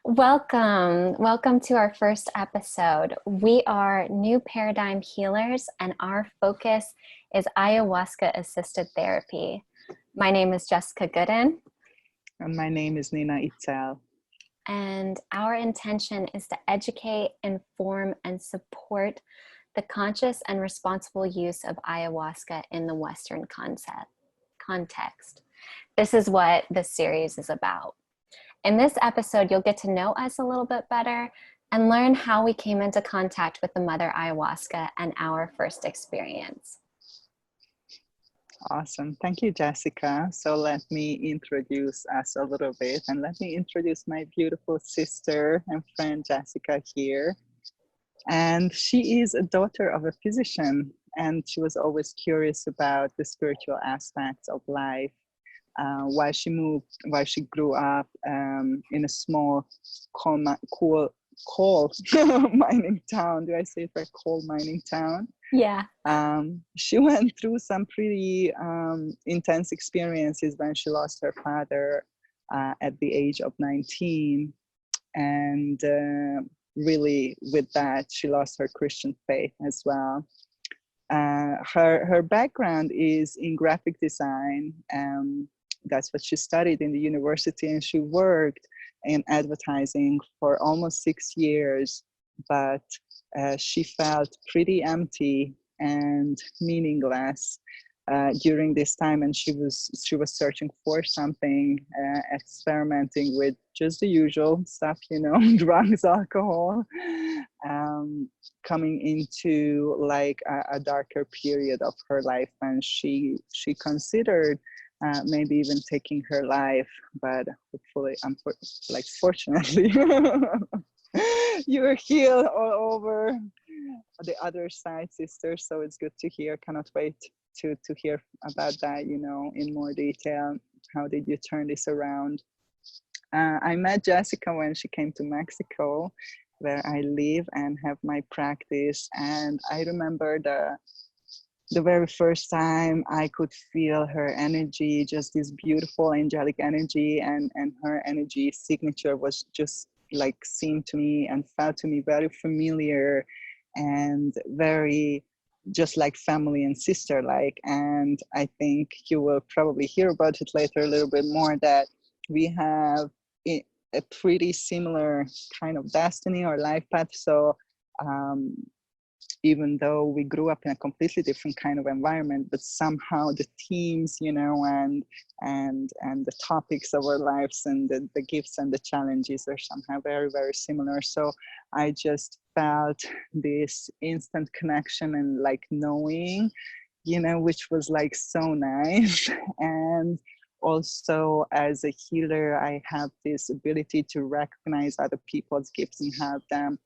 Welcome to our first episode. We are new paradigm healers, and our focus is ayahuasca assisted therapy. My name is Jessica Goodin. And my name is Nina Izel. And our intention is to educate, inform, and support the conscious and responsible use of ayahuasca in the Western context. This is what this series is about. In this episode, you'll get to know us a little bit better and learn how we came into contact with the Mother Ayahuasca and our first experience. Awesome. Thank you, Jessica. So let me introduce us a little bit, and let me introduce my beautiful sister and friend, Jessica, here. And she is a daughter of a physician, and she was always curious about the spiritual aspects of life. While she grew up in a small coal mining town. Do I say it right? Coal mining town. Yeah. She went through some pretty intense experiences when she lost her father at the age of 19. And really with that, she lost her Christian faith as well. Her background is in graphic design. That's what she studied in the university, and she worked in advertising for almost 6 years, but she felt pretty empty and meaningless during this time, and she was searching for something, experimenting with just the usual stuff, drugs, alcohol, coming into like a darker period of her life, and she considered maybe even taking her life, but hopefully, fortunately, you're healed all over the other side, sister. So it's good to hear. Cannot wait to hear about that, in more detail. How did you turn this around? I met Jessica when she came to Mexico, where I live and have my practice, and I remember the very first time I could feel her energy, just this beautiful angelic energy, and her energy signature was just like seemed to me and felt to me very familiar and very just like family and sister like. And I think you will probably hear about it later a little bit more, that we have a pretty similar kind of destiny or life path. So even though we grew up in a completely different kind of environment, but somehow the themes, and the topics of our lives and the gifts and the challenges are somehow very, very similar. So I just felt this instant connection and like knowing, which was like so nice. And also as a healer, I have this ability to recognize other people's gifts and help them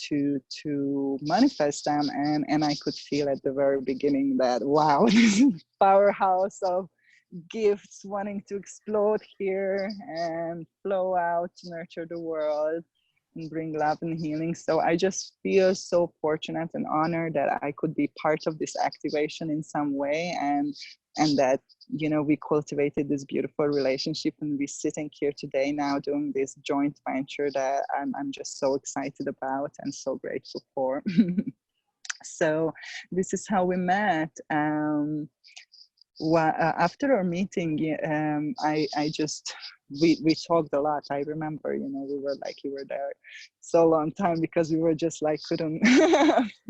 to manifest them, and I could feel at the very beginning that wow, this is powerhouse of gifts wanting to explode here and flow out to nurture the world and bring love and healing. So I just feel so fortunate and honored that I could be part of this activation in some way, and that we cultivated this beautiful relationship, and we're sitting here today now doing this joint venture that I'm just so excited about and so grateful for. So this is how we met. After our meeting, we talked a lot. I remember, we were like, you were there so long time because we were just like couldn't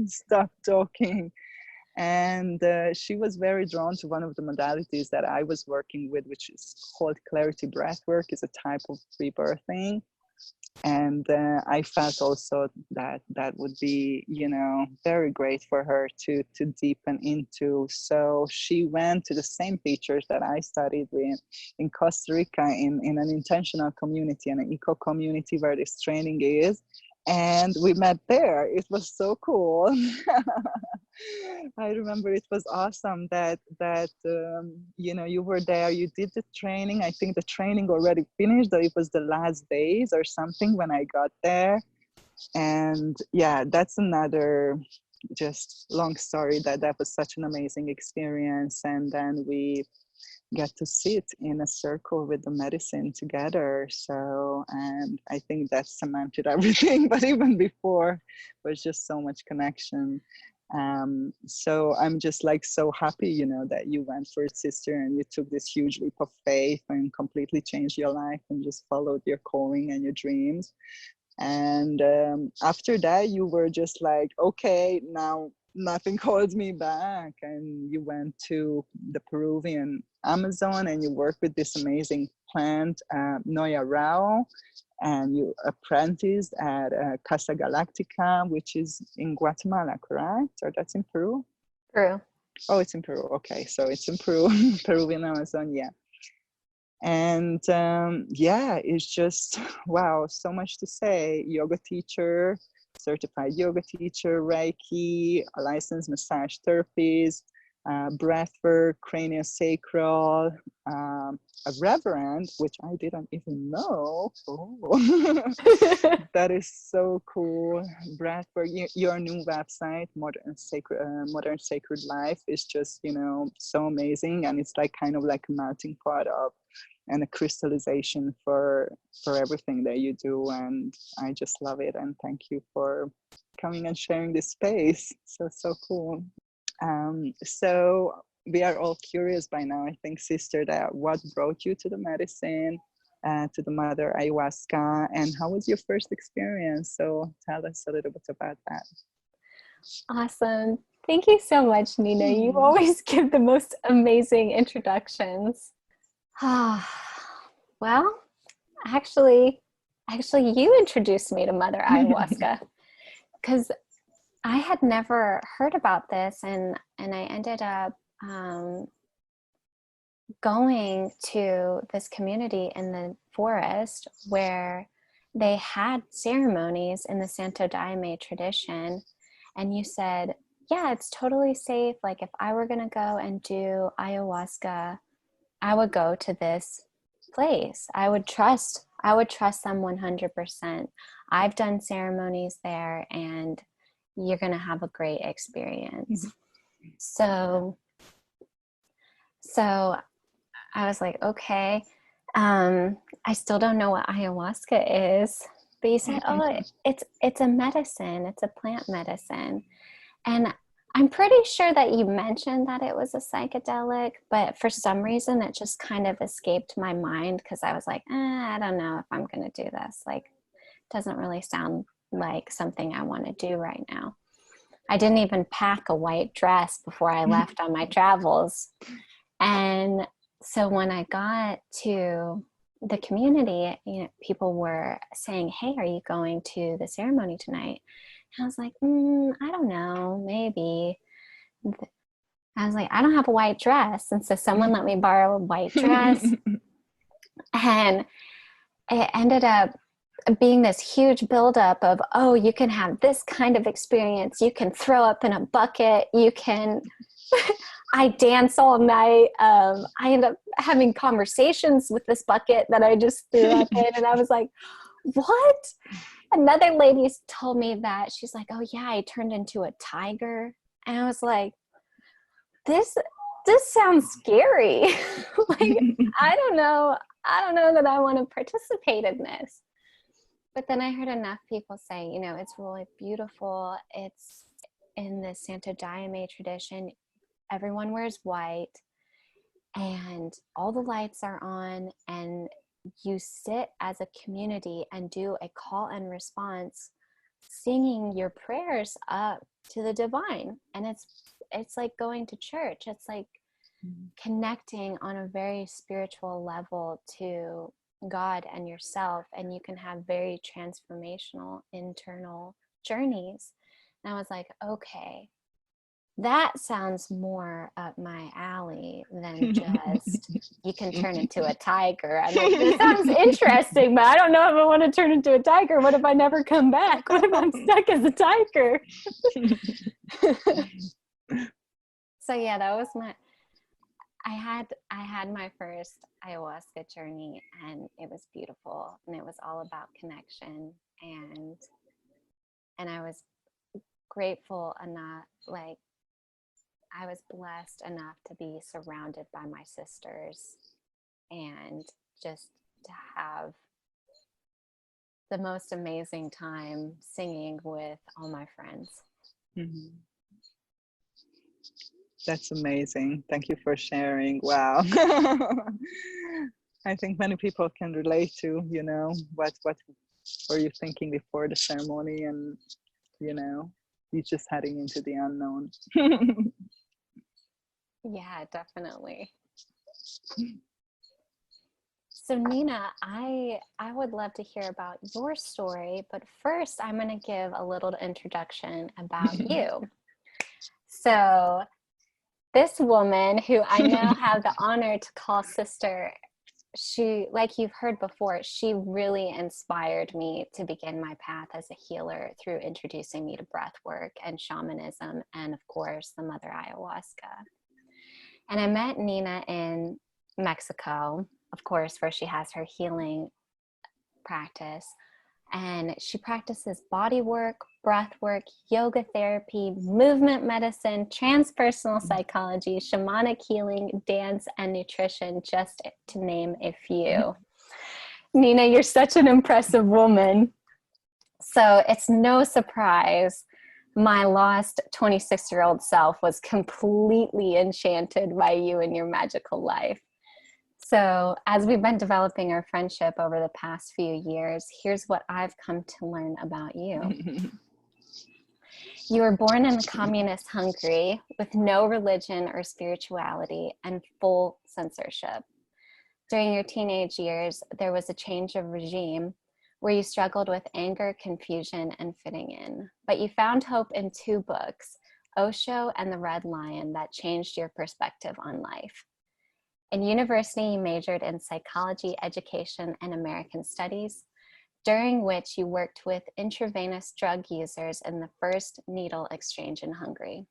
stop talking. And she was very drawn to one of the modalities that I was working with, which is called clarity breathwork. It's a type of rebirthing. And I felt also that would be, very great for her to deepen into. So she went to the same teachers that I studied with in Costa Rica in an intentional community and an eco community where this training is. And we met there. It was so cool. I remember it was awesome that you were there. You did the training. I think the training already finished, or it was the last days or something when I got there. And yeah, that's another just long story. That was such an amazing experience. And then we get to sit in a circle with the medicine together. So, and I think that cemented everything. But even before, was just so much connection. So I'm just like so happy, you know, that you went for it, sister, and you took this huge leap of faith and completely changed your life and just followed your calling and your dreams. And after that, you were just like, okay, now nothing holds me back. And you went to the Peruvian Amazon and you worked with this amazing plant, Noya Rao, and you apprenticed at Casa Galactica, which is in Guatemala, correct? Or that's in Peru? Peru. Oh, it's in Peru. Okay, so it's in Peru, Peruvian Amazon, yeah. And yeah, it's just, wow, so much to say. Yoga teacher, certified yoga teacher, Reiki, a licensed massage therapist, breathwork, craniosacral, a reverend, which I didn't even know. Oh. That is so cool. Breathwork, your new website, Modern Sacred Life, is just, you know, so amazing. And it's like kind of like a melting pot of and a crystallization for everything that you do, and I just love it. And thank you for coming and sharing this space. So cool. So we are all curious by now, I think, sister, that what brought you to the medicine, to the Mother Ayahuasca, and how was your first experience? So tell us a little bit about that. Awesome. Thank you so much, Nina. You always give the most amazing introductions. Well, actually, you introduced me to Mother Ayahuasca because I had never heard about this, and I ended up going to this community in the forest where they had ceremonies in the Santo Daime tradition, and you said, yeah, it's totally safe. Like if I were gonna go and do ayahuasca, I would go to this place. I would trust them 100%. I've done ceremonies there and you're going to have a great experience. So I was like, okay. I still don't know what ayahuasca is, but you said, oh, it's a medicine. It's a plant medicine. And I'm pretty sure that you mentioned that it was a psychedelic, but for some reason it just kind of escaped my mind because I was like, I don't know if I'm going to do this. Like, it doesn't really sound like something I want to do right now. I didn't even pack a white dress before I left on my travels. And so when I got to the community, you know, people were saying, hey, are you going to the ceremony tonight? I was like, I don't know, maybe. I was like, I don't have a white dress. And so someone let me borrow a white dress. And it ended up being this huge buildup of, oh, you can have this kind of experience. You can throw up in a bucket. You can, I dance all night. I end up having conversations with this bucket that I just threw up in. And I was like, what? Another lady told me that she's like, oh yeah, I turned into a tiger. And I was like, this sounds scary. Like, I don't know that I want to participate in this. But then I heard enough people say, you know, it's really beautiful. It's in the Santo Daime tradition. Everyone wears white and all the lights are on, and you sit as a community and do a call and response, singing your prayers up to the divine. And it's like going to church. It's like connecting on a very spiritual level to God and yourself, and you can have very transformational internal journeys. And I was like, okay, that sounds more up my alley than just you can turn into a tiger. I'm like, this sounds interesting, but I don't know if I want to turn into a tiger. What if I never come back? What if I'm stuck as a tiger? So yeah, that was I had my first ayahuasca journey, and it was beautiful, and it was all about connection, and I was grateful enough, like I was blessed enough to be surrounded by my sisters and just to have the most amazing time singing with all my friends. Mhm. That's amazing. Thank you for sharing. Wow. I think many people can relate to, what were you thinking before the ceremony, and, you're just heading into the unknown. Yeah, definitely. So Nina, I would love to hear about your story, but first I'm going to give a little introduction about you. So this woman who I now have the honor to call sister, she, like you've heard before, she really inspired me to begin my path as a healer through introducing me to breath work and shamanism and, of course, the Mother Ayahuasca. And I met Nina in Mexico, of course, where she has her healing practice. And she practices body work, breath work, yoga therapy, movement medicine, transpersonal psychology, shamanic healing, dance, and nutrition, just to name a few. Nina, you're such an impressive woman. So it's no surprise my lost 26-year-old self was completely enchanted by you and your magical life. So, as we've been developing our friendship over the past few years, here's what I've come to learn about you. You were born in communist Hungary with no religion or spirituality and full censorship. During your teenage years, there was a change of regime where you struggled with anger, confusion, and fitting in. But you found hope in two books, Osho and The Red Lion, that changed your perspective on life. In university, you majored in psychology, education, and American studies, during which you worked with intravenous drug users in the first needle exchange in Hungary.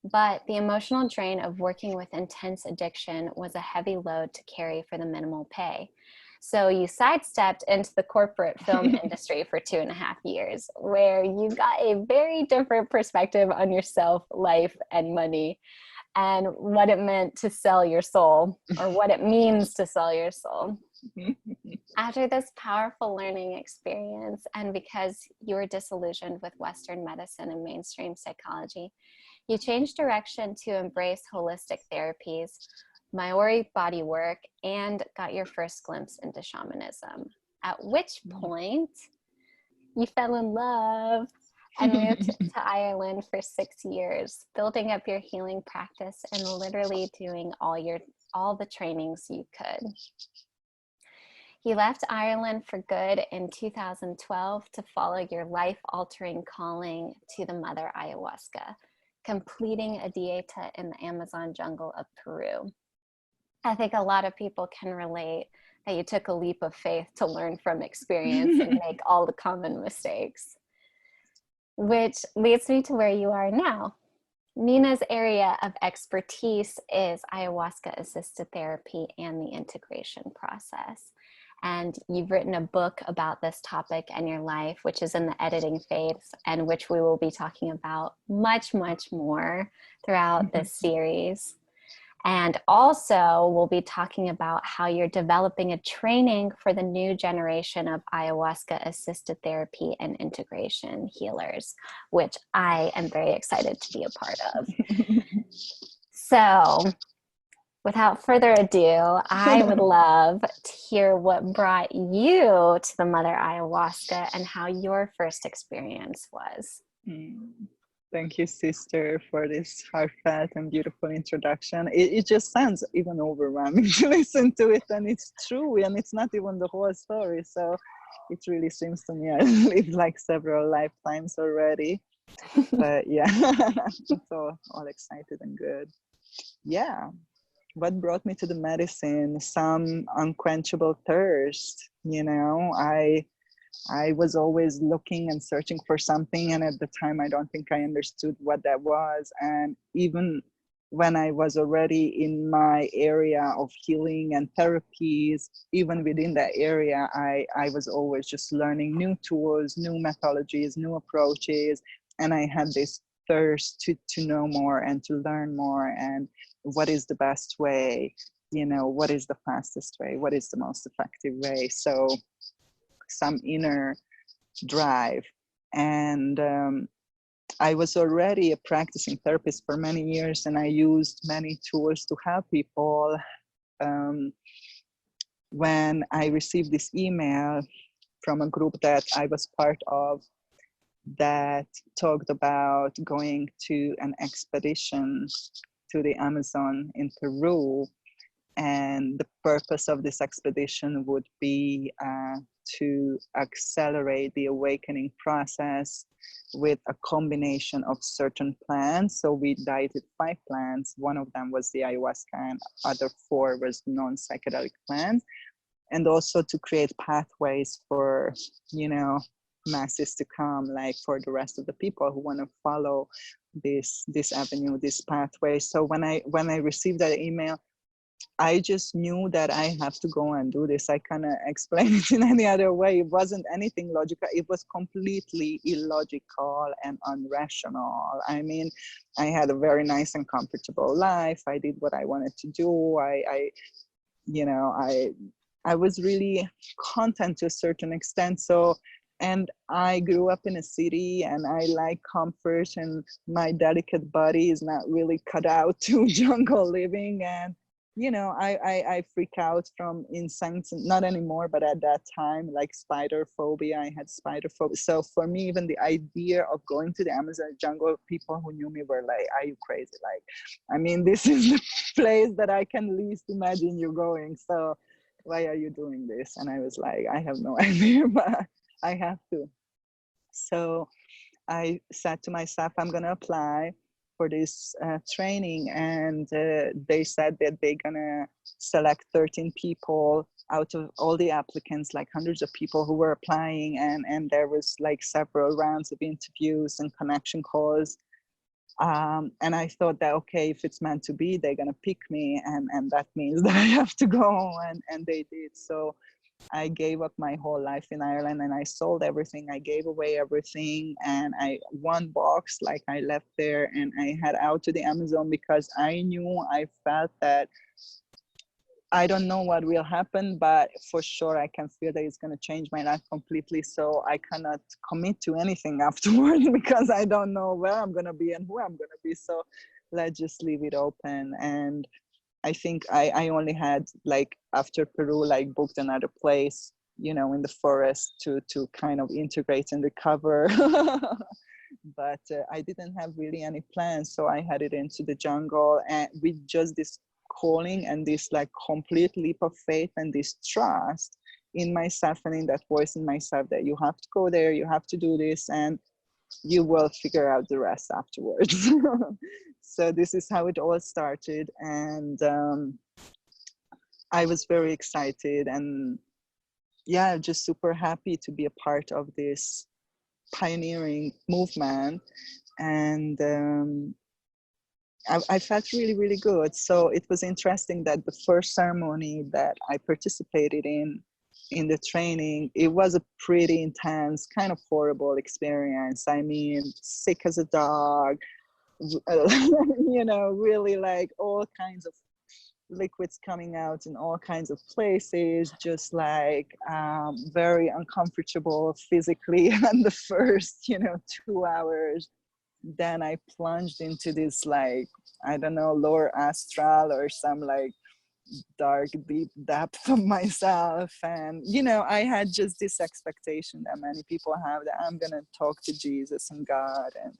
But the emotional drain of working with intense addiction was a heavy load to carry for the minimal pay. So you sidestepped into the corporate film industry for 2.5 years, where you got a very different perspective on yourself, life, and money, and what it meant to sell your soul, or what it means to sell your soul. After this powerful learning experience, and because you were disillusioned with Western medicine and mainstream psychology, you changed direction to embrace holistic therapies, Maori body work, and got your first glimpse into shamanism. At which point, you fell in love and moved to Ireland for 6 years, building up your healing practice and literally doing all the trainings you could. You left Ireland for good in 2012 to follow your life-altering calling to the Mother Ayahuasca, completing a dieta in the Amazon jungle of Peru. I think a lot of people can relate that you took a leap of faith to learn from experience and make all the common mistakes. Which leads me to where you are now. Nina's area of expertise is ayahuasca-assisted therapy and the integration process. And you've written a book about this topic and your life, which is in the editing phase, and which we will be talking about much, much more throughout this series. And also, we'll be talking about how you're developing a training for the new generation of ayahuasca-assisted therapy and integration healers, which I am very excited to be a part of. So, without further ado, I would love to hear what brought you to the Mother Ayahuasca and how your first experience was. Thank you, sister, for this heartfelt and beautiful introduction. It just sounds even overwhelming to listen to it, and it's true, and it's not even the whole story. So it really seems to me I lived like several lifetimes already. But yeah, it's all excited and good. Yeah. What brought me to the medicine? Some unquenchable thirst. I was always looking and searching for something, and at the time I don't think I understood what that was. And even when I was already in my area of healing and therapies, even within that area, I was always just learning new tools, new methodologies, new approaches, and I had this thirst to know more and to learn more, and what is the best way, what is the fastest way, what is the most effective way. So some inner drive. And I was already a practicing therapist for many years, and I used many tools to help people. When I received this email from a group that I was part of that talked about going to an expedition to the Amazon in Peru, and the purpose of this expedition would be to accelerate the awakening process with a combination of certain plants. So we dieted 5 plants. One of them was the ayahuasca, and other 4 was non-psychedelic plants. And also to create pathways for, masses to come, like for the rest of the people who want to follow this avenue, this pathway. So when I received that email, I just knew that I have to go and do this. I cannot explain it in any other way. It wasn't anything logical. It was completely illogical and unrational. I mean, I had a very nice and comfortable life. I did what I wanted to do. I was really content to a certain extent. So, and I grew up in a city, and I like comfort, and my delicate body is not really cut out to jungle living. And I freak out from insects, not anymore, but at that time, like spider phobia, I had spider phobia. So for me, even the idea of going to the Amazon jungle, people who knew me were like, are you crazy? Like, I mean, this is the place that I can least imagine you going. So why are you doing this? And I was like, I have no idea, but I have to. So I said to myself, I'm going to apply for this training. And they said that they're going to select 13 people out of all the applicants, like hundreds of people who were applying. And there was like several rounds of interviews and connection calls. And I thought that, okay, if it's meant to be, they're going to pick me. And that means that I have to go. And they did. So I gave up my whole life in Ireland, and I sold everything. I gave away everything, and one box, like I left there, and I head out to the Amazon because I felt that I don't know what will happen, but for sure I can feel that it's going to change my life completely. So I cannot commit to anything afterwards because I don't know where I'm going to be and who I'm going to be. So let's just leave it open. And I think I only had, like, after Peru, like, booked another place, in the forest to kind of integrate and recover. But I didn't have really any plans. So I headed into the jungle, and with just this calling and this like complete leap of faith and this trust in myself and in that voice in myself that you have to go there, you have to do this, and you will figure out the rest afterwards. So this is how it all started. And I was very excited, and yeah, just super happy to be a part of this pioneering movement. And I felt really, really good. So it was interesting that the first ceremony that I participated in the training, it was a pretty intense, kind of horrible experience. I mean, sick as a dog, really like all kinds of liquids coming out in all kinds of places, just like very uncomfortable physically. And the first 2 hours, then I plunged into this, like, I don't know, lower astral or some like dark deep depth of myself. And I had just this expectation that many people have, that I'm gonna talk to Jesus and God and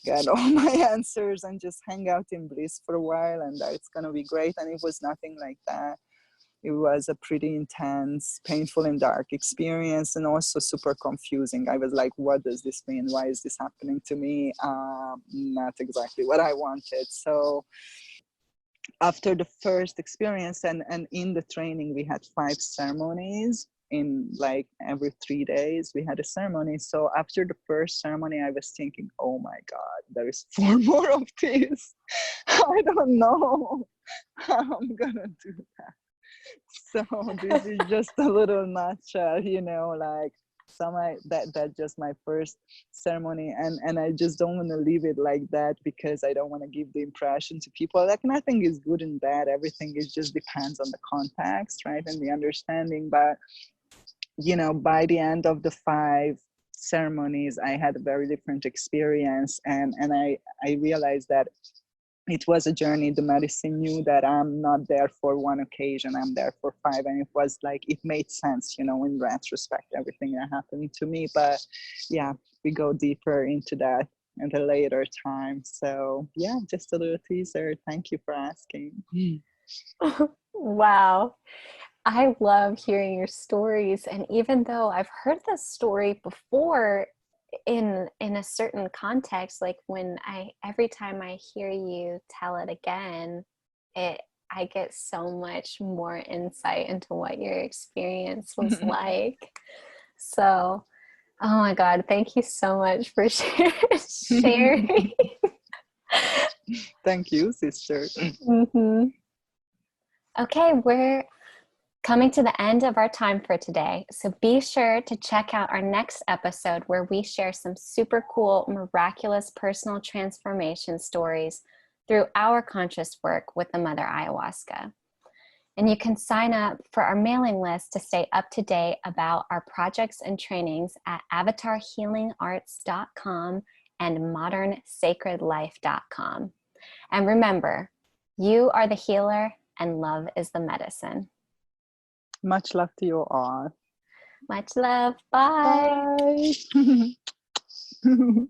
get all my answers and just hang out in bliss for a while, and that it's gonna be great. And it was nothing like that. It was a pretty intense, painful and dark experience, and also super confusing. I was like, what does this mean? Why is this happening to me? Not exactly what I wanted. So after the first experience, and in the training, we had 5 ceremonies. In like every 3 days we had a ceremony. So after the first ceremony, I was thinking, oh my God, there is 4 more of this. I don't know how I'm gonna do that. So this is just a little nutshell, like So that's just my first ceremony, and I just don't want to leave it like that, because I don't want to give the impression to people like nothing is good and bad. Everything is just depends on the context, right, and the understanding. But by the end of the 5 ceremonies, I had a very different experience, and I realized that it was a journey. The medicine knew that I'm not there for one occasion, I'm there for 5. And it was like, it made sense, in retrospect, everything that happened to me. But yeah, we go deeper into that at a later time. So yeah, just a little teaser. Thank you for asking. Wow. I love hearing your stories. And even though I've heard this story before in a certain context, like every time I hear you tell it again, I get so much more insight into what your experience was like. So, oh my God, thank you so much for sharing. Thank you, sister. Mm-hmm. Okay, we're coming to the end of our time for today. So be sure to check out our next episode where we share some super cool, miraculous personal transformation stories through our conscious work with the Mother Ayahuasca. And you can sign up for our mailing list to stay up to date about our projects and trainings at avatarhealingarts.com and modernsacredlife.com. And remember, you are the healer and love is the medicine. Much love to you all. Much love. Bye. Bye.